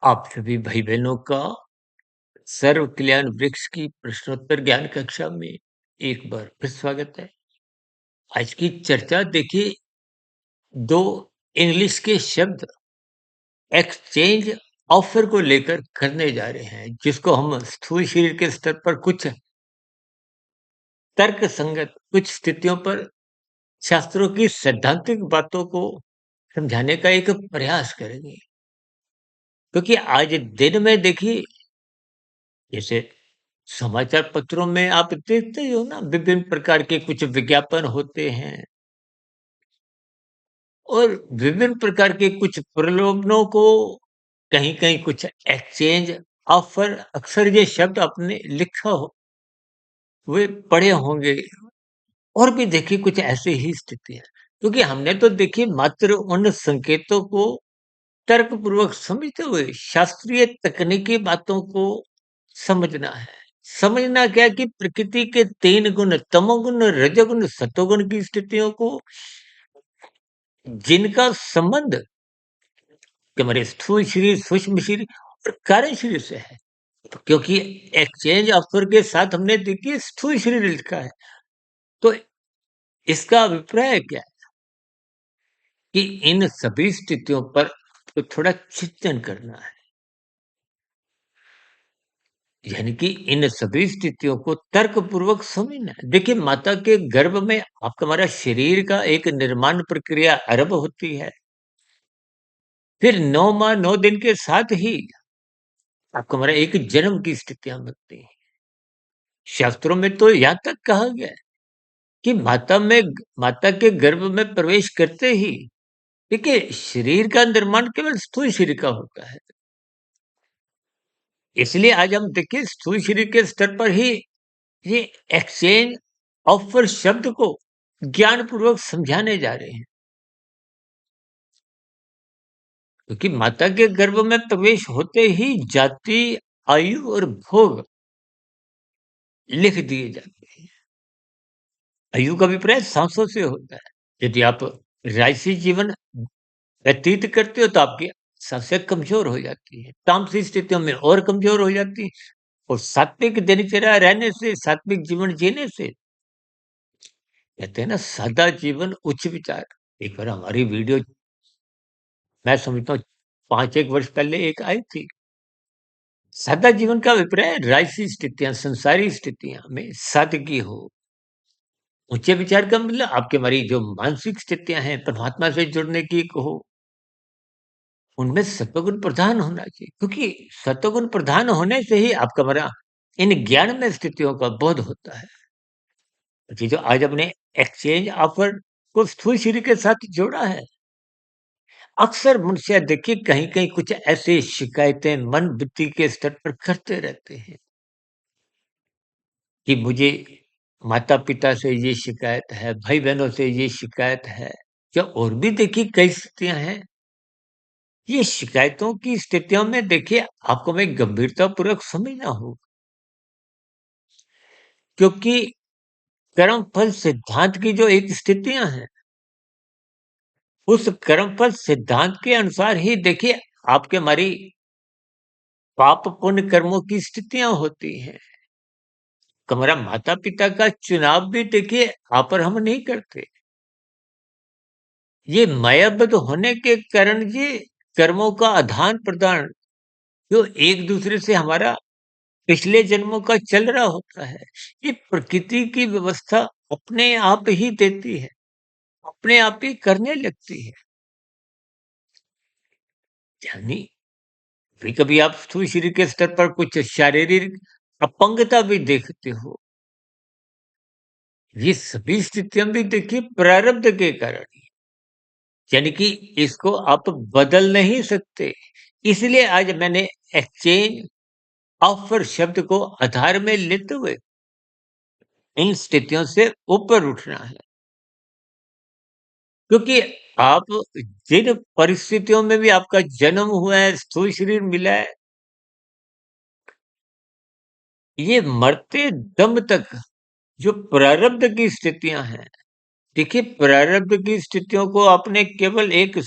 आप सभी भाई बहनों का सर्व कल्याण वृक्ष की प्रश्नोत्तर ज्ञान कक्षा में एक बार फिर स्वागत है। आज की चर्चा देखिए, दो इंग्लिश के शब्द एक्सचेंज ऑफर को लेकर करने जा रहे हैं, जिसको हम स्थूल शरीर के स्तर पर कुछ तर्क संगत कुछ स्थितियों पर शास्त्रों की सैद्धांतिक बातों को समझाने का एक प्रयास करेंगे। क्योंकि आज दिन में देखिए, जैसे समाचार पत्रों में आप देखते ही हो ना, विभिन्न प्रकार के कुछ विज्ञापन होते हैं और विभिन्न प्रकार के कुछ प्रलोभनों को कहीं-कहीं कुछ एक्सचेंज ऑफर, अक्सर ये शब्द आपने लिखा हो, वे पढ़े होंगे। और भी देखिए कुछ ऐसी ही स्थिति है, क्योंकि हमने तो देखिए मात्र उन संकेतों को तर्कपूर्वक समझते हुए शास्त्रीय तकनीकी बातों को समझना है। समझना क्या है कि प्रकृति के 3 गुण तमोगुण, रजोगुण, सतोगुण की स्थितियों को, जिनका संबंध कि हमारे स्थूल शरीर, सूक्ष्म शरीर और कारण शरीर से है। क्योंकि एक्सचेंज ऑफर के साथ हमने देखिए स्थूल शरीर लिखा है। तो इसका अभिप्राय क्या है कि इन सभी स्थितियों पर तो थोड़ा चिंतन करना है। यानी कि इन सभी स्थितियों को तर्कपूर्वक समझना है। देखिए, माता के गर्भ में आपका हमारा शरीर का एक निर्माण प्रक्रिया आरंभ होती है। फिर 9 माह 9 दिन के साथ ही आपको हमारा एक जन्म की स्थितियाँ बनती हैं। शास्त्रों में तो यहाँ तक कहा गया है कि माता के गर्भ में प्रवेश करते ही देखिए शरीर का निर्माण केवल स्थूल शरीर का होता है। इसलिए आज हम देखिए स्थूल शरीर के स्तर पर ही ये एक्सचेंज ऑफर शब्द को ज्ञानपूर्वक समझाने जा रहे हैं। क्योंकि माता के गर्भ में प्रवेश होते ही जाति, आयु और भोग लिख दिए जाते हैं। आयु का अभिप्राय सांसों से होता है। यदि आप राजसी जीवन व्यतीत करते हो तो आपकी सांसें कमजोर हो जाती है। तामसिक स्थितियों में और कमजोर हो जाती है। और सात्विक दिनचर्या रहने से, सात्विक जीवन जीने से, कहते हैं ना, सादा जीवन उच्च विचार। एक बार हमारी वीडियो मैं समझता हूँ 5-1 वर्ष पहले एक आई थी। सादा जीवन का अभिप्राय राजसी स्थितियाँ, संसारी स्थितियाँ में सादगी हो। ऊँचे विचार का मतलब आपकी हमारी जो मानसिक स्थितियाँ हैं, परमात्मा से जुड़ने की हो, उनमें सत्वगुण प्रधान होना चाहिए। क्योंकि सत्वगुण प्रधान होने से ही आपका हमारा इन ज्ञानमय स्थितियों का बोध होता है। ये जो आज हमने एक्सचेंज ऑफर को स्थूल शरीर के साथ जोड़ा है, अक्सर मनुष्य देखिए कहीं-कहीं कुछ ऐसी शिकायतें मन बुद्धि के स्तर पर करते रहते हैं कि मुझे माता-पिता से ये शिकायत है, भाई-बहनों से ये शिकायत है, या और भी देखिए कई स्थितियाँ हैं। ये शिकायतों की स्थितियों में देखिए आपको हमें गंभीरतापूर्वक समझना होगा, क्योंकि कर्मफल सिद्धांत की जो एक स्थितियाँ हैं, उस कर्मफल सिद्धांत के अनुसार ही देखिए आपके हमारी पाप पुण्य कर्मों की स्थितियाँ होती हैं। हमारा माता-पिता का चुनाव भी देखिए आप और हम नहीं करते। ये मायाबद्ध होने के कारण ये कर्मों का आदान-प्रदान जो एक-दूसरे से हमारा पिछले जन्मों का चल रहा होता है, ये प्रकृति की व्यवस्था अपने आप ही देती है, अपने आप ही करने लगती है। यानी कभी-कभी आप स्थूल शरीर के स्तर पर कुछ शारीरिक अपंगता भी देखते हो। ये सभी स्थितियाँ भी देखिए प्रारब्ध के कारण ही, यानी कि इसको आप बदल नहीं सकते। इसलिए आज मैंने एक्सचेंज ऑफर शब्द को आधार में लेते हुए इन स्थितियों से ऊपर उठना है। क्योंकि आप जिन परिस्थितियों में भी आपका जन्म हुआ है, स्थूल शरीर मिला है, ये मरते दम तक जो प्रारब्ध की स्थितियाँ हैं, देखिए प्रारब्ध की स्थितियों को आपने केवल एक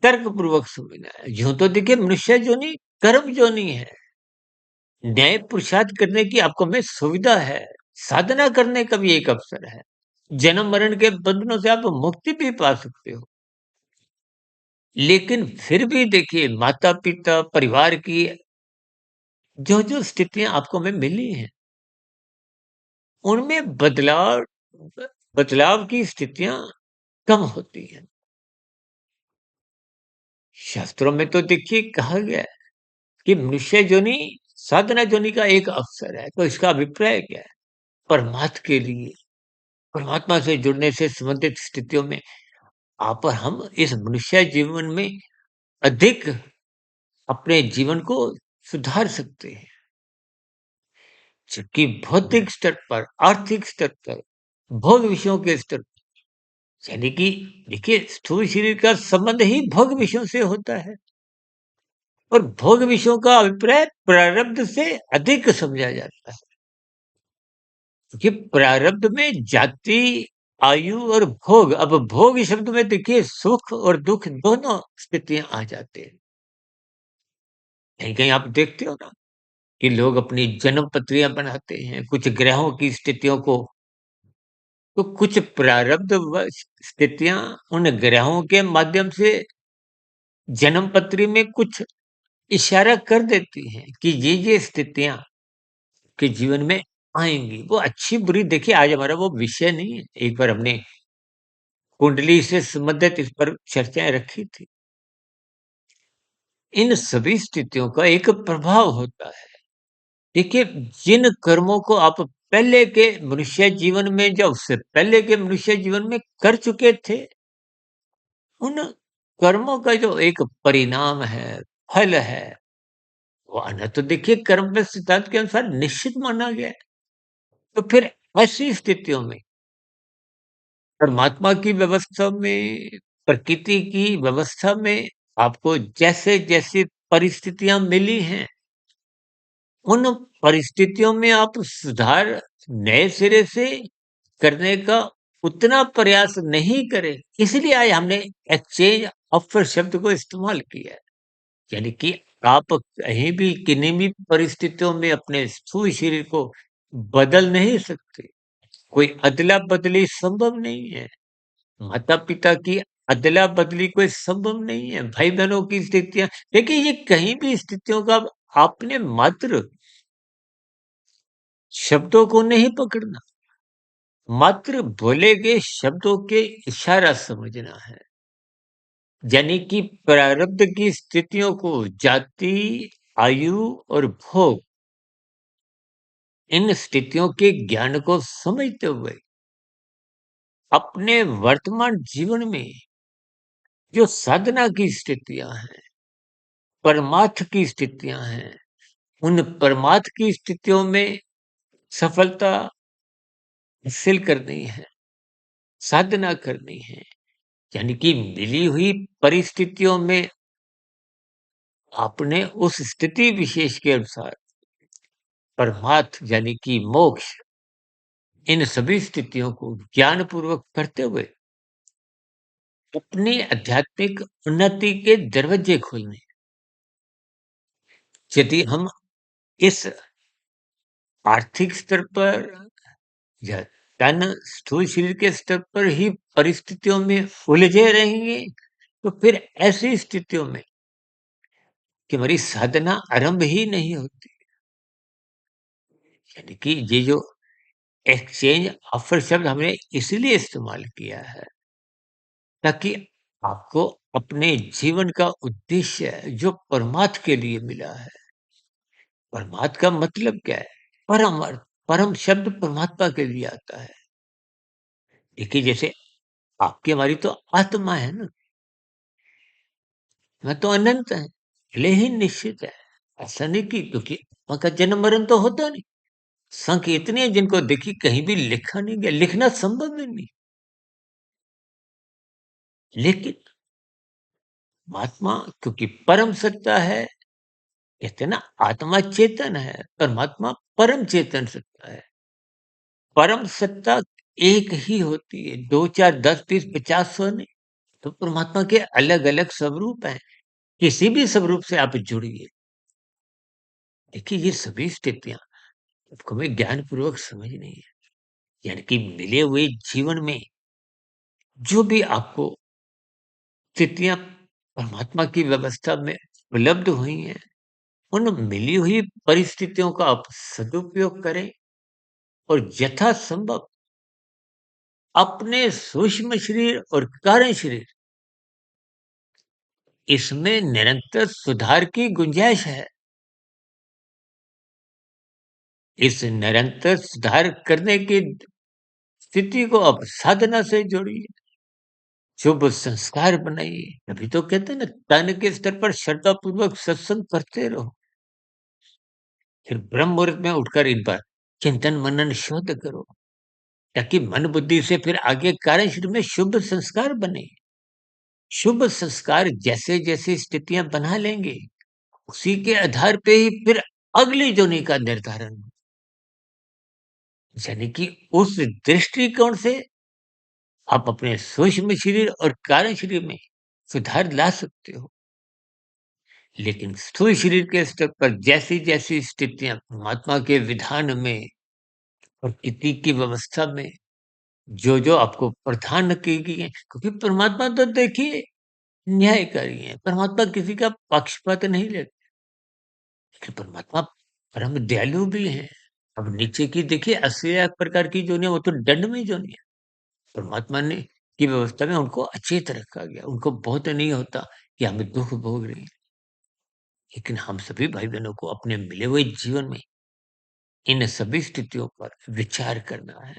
तर्कपूर्वक समझना है। यूँ तो देखिए मनुष्य जोनि कर्म जोनि है। न्याय पुरुषार्थ करने की आपको में सुविधा है। साधना करने का भी एक अवसर है। जन्म-मरण के बंधनों से आप मुक्ति भी पा सकते हो। लेकिन फिर भी देखिए माता-पिता, परिवार की जो-जो स्थितियाँ आपको में मिली हैं, उनमें बदलाव की स्थितियाँ कम होती हैं। शास्त्रों में तो देखिए कहा गया है कि मनुष्य योनि साधना योनि का एक अवसर है। तो इसका अभिप्राय क्या है? परमार्थ के लिए, परमात्मा से जुड़ने से संबंधित स्थितियों में आप और हम इस मनुष्य जीवन में अधिक अपने जीवन को सुधार सकते हैं। जबकि भौतिक स्तर पर, आर्थिक स्तर पर, भोग विषयों के स्तर पर, यानी कि देखिए स्थूल शरीर का संबंध ही भोग विषयों से होता है और भोग विषयों का अभिप्राय प्रारब्ध से अधिक समझा जाता है। क्योंकि प्रारब्ध में जाति, आयु और भोग, अब भोग शब्द में देखिए सुख और दुख दोनों स्थितियाँ आ जाते हैं। कहीं-कहीं आप देखते हो ना कि लोग अपनी जन्म पत्रियाँ बनाते हैं, कुछ ग्रहों की स्थितियों को, तो कुछ प्रारब्धवश स्थितियाँ उन ग्रहों के माध्यम से जन्म पत्री में कुछ इशारा कर देती हैं कि ये स्थितियाँ के जीवन में आएँगी। वो अच्छी-बुरी देखिए आज हमारा वो विषय नहीं है। एक बार हमने कुंडली से संबंधित इस पर चर्चाएँ रखी थी। इन सभी स्थितियों का एक प्रभाव होता है। देखिए, जिन कर्मों को आप पहले के मनुष्य जीवन में या उससे पहले के मनुष्य जीवन में कर चुके थे, उन कर्मों का जो एक परिणाम है, फल है, वो आना तो देखिए कर्म में सिद्धांत के अनुसार निश्चित माना गया है। तो फिर ऐसी स्थितियों में परमात्मा की व्यवस्था में, प्रकृति की व्यवस्था में आपको जैसे-जैसी परिस्थितियाँ मिली हैं, उन परिस्थितियों में आप सुधार नए सिरे से करने का उतना प्रयास नहीं करें। इसलिए आज हमने एक्सचेंज ऑफर शब्द को इस्तेमाल किया है। यानी कि आप कहीं भी किन्हीं भी परिस्थितियों में अपने स्थूल शरीर को बदल नहीं सकते। कोई अदला-बदली संभव नहीं है। माता-पिता की अदला-बदली कोई संभव नहीं है। भाई-बहनों की स्थितियाँ देखिए ये कहीं भी स्थितियों का आपने मात्र शब्दों को नहीं पकड़ना, मात्र बोले गए शब्दों के इशारा समझना है। यानी कि प्रारब्ध की स्थितियों को जाति, आयु और भोग इन स्थितियों के ज्ञान को समझते हुए अपने वर्तमान जीवन में जो साधना की स्थितियां हैं, परमार्थ की स्थितियां हैं, उन परमार्थ की स्थितियों में सफलता हासिल करनी है, साधना करनी है। यानी कि मिली हुई परिस्थितियों में आपने उस स्थिति विशेष के अनुसार परमार्थ यानी कि मोक्ष इन सभी स्थितियों को ज्ञान पूर्वक करते हुए अपनी आध्यात्मिक उन्नति के दरवाजे खोलने। यदि हम इस आर्थिक स्तर पर या तन स्थूल शरीर के स्तर पर ही परिस्थितियों में उलझे रहेंगे, तो फिर ऐसी स्थितियों में कि हमारी साधना आरंभ ही नहीं होती। यानी कि ये जो एक्सचेंज ऑफर शब्द हमने इसलिए इस्तेमाल किया है ताकि आपको अपने जीवन का उद्देश्य जो परमार्थ के लिए मिला है, परमार्थ का मतलब क्या है? परम अर्थ, परम शब्द परमात्मा के लिए आता है। देखिए जैसे आपकी हमारी तो आत्मा है ना, वह तो अनंत है, भले ही निश्चित है। ऐसा नहीं कि क्योंकि आत्मा का जन्म मरण तो होता नहीं। संख्या इतनी है जिनको देखिए कहीं भी लिखा नहीं गया, लिखना संभव ही नहीं। लेकिन महात्मा क्योंकि परम सत्ता है, कहते हैं ना आत्मा चेतन है, परमात्मा परम चेतन सत्ता है। परम सत्ता एक ही होती है, 2, 4, 10, 20, 50, 100 नहीं। तो परमात्मा के अलग-अलग स्वरूप हैं। किसी भी स्वरूप से आप जुड़िए। देखिए ये सभी स्थितियाँ आपको हमें ज्ञानपूर्वक समझनी है। यानी कि मिले हुए जीवन में जो भी आपको स्थितियाँ परमात्मा की व्यवस्था में उपलब्ध हुई हैं, उन मिली हुई परिस्थितियों का आप सदुपयोग करें और यथासंभव अपने सूक्ष्म शरीर और कारण शरीर इसमें निरंतर सुधार की गुंजाइश है। इस निरंतर सुधार करने की स्थिति को आप साधना से जोड़िए, शुभ संस्कार बनाइए। तभी तो कहते हैं ना, तन के स्तर पर श्रद्धा पूर्वक सत्संग करते रहो, फिर ब्रह्म मुहूर्त में उठकर इन पर चिंतन मनन शुद्ध करो, ताकि मन बुद्धि से फिर आगे कार्य शरीर में शुभ संस्कार बने। शुभ संस्कार जैसे जैसे स्थितियां बना लेंगे, उसी के आधार पे ही फिर अगली जोनी का निर्धारण हो। यानी कि उस दृष्टिकोण से आप अपने सूक्ष्म शरीर और कारण शरीर में सुधार ला सकते हो। लेकिन स्थूल शरीर के स्तर पर जैसी जैसी स्थितियां परमात्मा के विधान में और प्रकृति की व्यवस्था में जो जो आपको प्रदान की गई है, क्योंकि परमात्मा तो देखिए न्यायकारी है, परमात्मा किसी का पक्षपात नहीं लेते। लेकिन परमात्मा परम दयालु भी हैं। अब नीचे की देखिए 80 लाख प्रकार की जोनियां, वो तो दंडमय जोनियां परमात्मा ने की व्यवस्था में उनको अचेत रखा गया। उनको बहुत नहीं होता कि हमें दुख भोग रही है। लेकिन हम सभी भाई बहनों को अपने मिले हुए जीवन में इन सभी स्थितियों पर विचार करना है।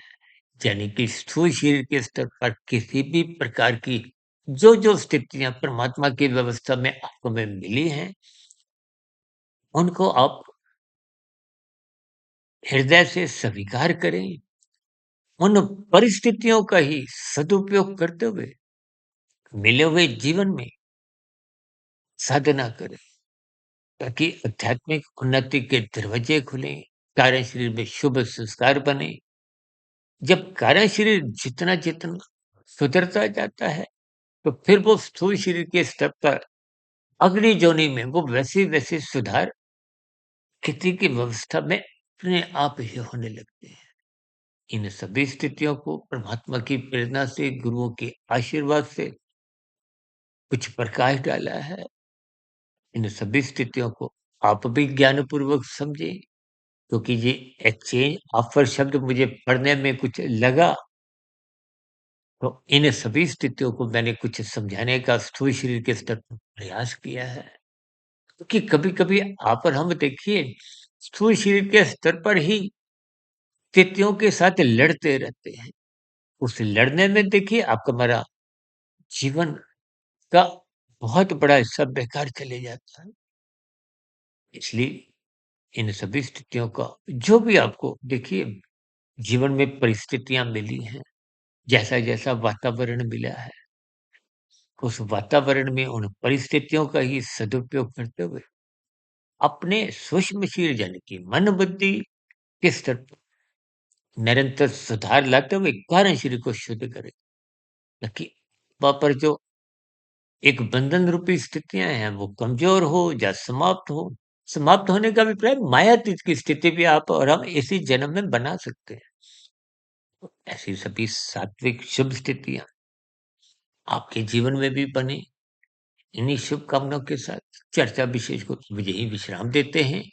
यानी कि स्थूल शरीर के स्तर पर किसी भी प्रकार की जो जो स्थितियां परमात्मा की व्यवस्था में आपको में मिली हैं, उनको आप हृदय से स्वीकार करें। उन परिस्थितियों का ही सदुपयोग करते हुए मिले हुए जीवन में साधना करें, ताकि आध्यात्मिक उन्नति के दरवाजे खुलें, कार्य शरीर में शुभ संस्कार बने। जब कार्य शरीर जितना जितना सुधरता जाता है, तो फिर वो स्थूल शरीर के स्तर पर अगली जोनी में वो वैसे वैसे सुधार खेती की व्यवस्था में अपने आप ही होने लगते हैं। इन सभी स्थितियों को परमात्मा की प्रेरणा से, गुरुओं के आशीर्वाद से कुछ प्रकाश डाला है। इन सभी स्थितियों को आप भी ज्ञानपूर्वक समझें, क्योंकि ये एक्सचेंज ऑफर शब्द मुझे पढ़ने में कुछ लगा, तो इन सभी स्थितियों को मैंने कुछ समझाने का स्थूल शरीर के स्तर पर प्रयास किया है। क्योंकि कभी-कभी आप और हम देखिए स्थूल शरीर के स्तर पर ही स्थितियों के साथ लड़ते रहते हैं। उस लड़ने में देखिए आपका हमारा जीवन का बहुत बड़ा हिस्सा बेकार चले जाता है। इसलिए इन सभी स्थितियों का जो भी आपको देखिए जीवन में परिस्थितियाँ मिली हैं, जैसा-जैसा वातावरण मिला है, उस वातावरण में उन परिस्थितियों का ही सदुपयोग करते हुए अपने सूक्ष्म शरीर यानी कि मन बुद्धि के स्तर पर निरंतर सुधार लाते हुए कारण शरीर को शुद्ध करें, ताकि वहाँ पर जो एक बंधन रूपी स्थितियाँ हैं, वो कमज़ोर हो या समाप्त हो। समाप्त होने का अभिप्राय मायातीत की स्थिति भी आप और हम इसी जन्म में बना सकते हैं। तो ऐसी सभी सात्विक शुभ स्थितियाँ आपके जीवन में भी बने। इन्हीं शुभकामनाओं के साथ चर्चा विशेष को यहीं विश्राम देते हैं।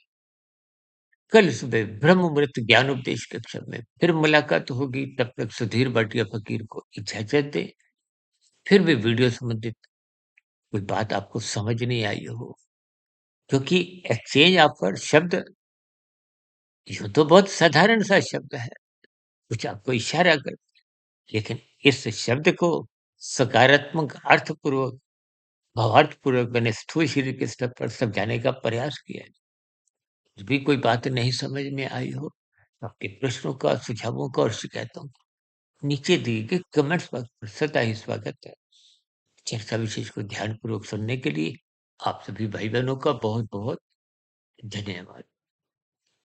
कल सुबह ब्रह्म मुहूर्त ज्ञानोपदेश कक्षा में फिर मुलाकात होगी। तब तक सुधीर भाटिया फकीर को इजाज़त दें। फिर भी वीडियो संबंधित कोई बात आपको समझ नहीं आई हो, क्योंकि एक्सचेंज ऑफर शब्द यूँ तो बहुत साधारण सा शब्द है, कुछ आपको इशारा कर, लेकिन इस शब्द को सकारात्मक अर्थपूर्वक, भावार्थपूर्वक मैंने स्थूल शरीर के स्तर पर समझाने का प्रयास किया है। फिर भी कोई बात नहीं समझ में आई हो, तो आपके प्रश्नों का, सुझावों का और शिकायतों का नीचे दिए गए कमेंट्स बॉक्स पर सदा ही स्वागत है। चर्चा विशेष को ध्यानपूर्वक सुनने के लिए आप सभी भाई-बहनों का बहुत-बहुत धन्यवाद।